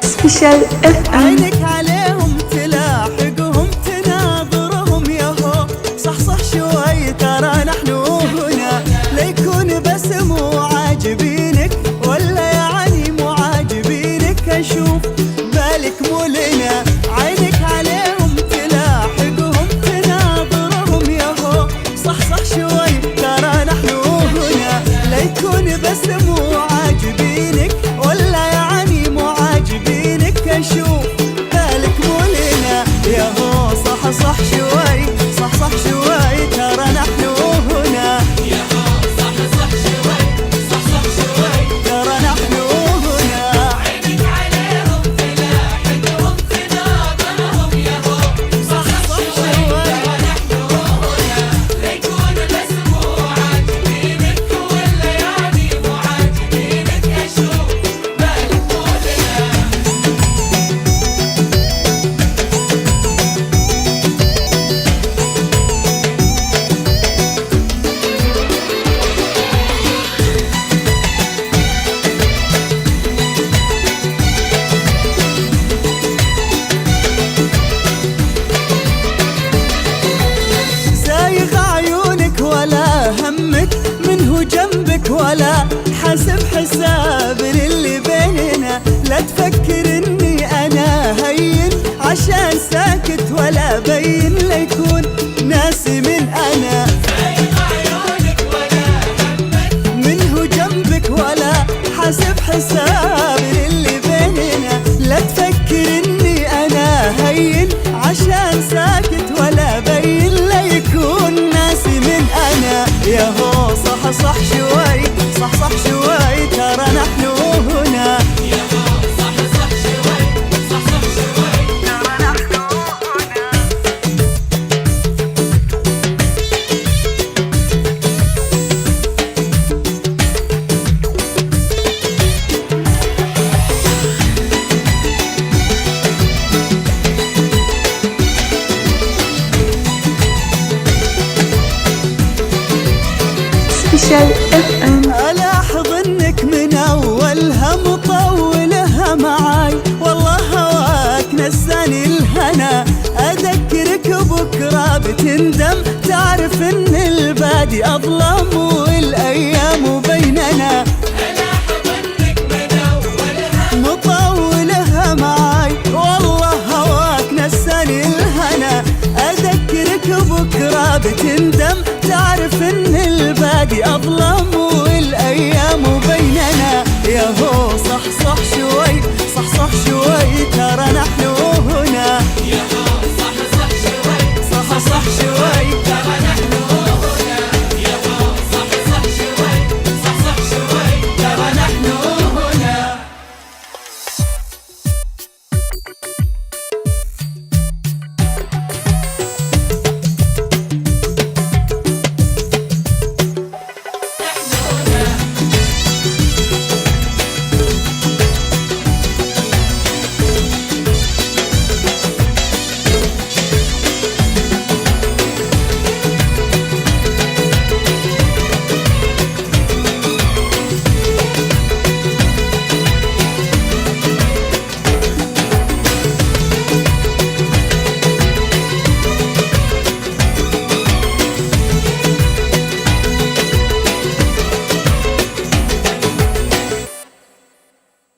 سبيشال اف ام. عينك عليهم تلاحقهم تناظرهم ياهو، صحصح شوي ترى نحن هنا، ليكون بس مو عاجبينك ولا يعني مو عاجبينك، اشوف بالك مو لنا. عينك عليهم تلاحقهم تناظرهم ياهو، صحصح شوي ترى نحن هنا، ليكون بس مو عاجبينك ولا يعني مو عاجبينك، اشوف بالك مو لنا ياهو. صح شوي صح شوي ترى نحن هنا، ياهو صح شوي صح شوي ترى نحن هنا. عينك عليهم تلاحقهم تناظرهم ياهو، صح شوي ترى نحن هنا، ليكون بس مو عاجبينك ولا يعني مو عاجبينك، اشوف بالك مو لنا. زايغ عيونك ولا همك منه جنبك، ولا حاسب حساب للي بيننا، لا تفكر اني انا هين عشان ساكت ولا بين، ليكون ناسي من انا. زايغ عيونك ولا همك منه جنبك ولا حاسب حساب للي بيننا، لا تفكر اني انا هين عشان ساكت ولا بين، ليكون ناسي من انا ياهو. صح شوي صح شوي ترى نحن هنا، ياهو صح شوي صح شوي ترى نحن هنا. سبيشال اف ام. ألاحظ انك من اولها مطولها معاي، والله هواك نساني الهنا، اذكرك بكره بتندم، تعرف ان البادي اظلم والايام بيننا. ألاحظ إنك من أولها مطولها معاي والله هواك نساني الهنا، اذكرك بكره بتندم، تعرف ان الباقي اظلم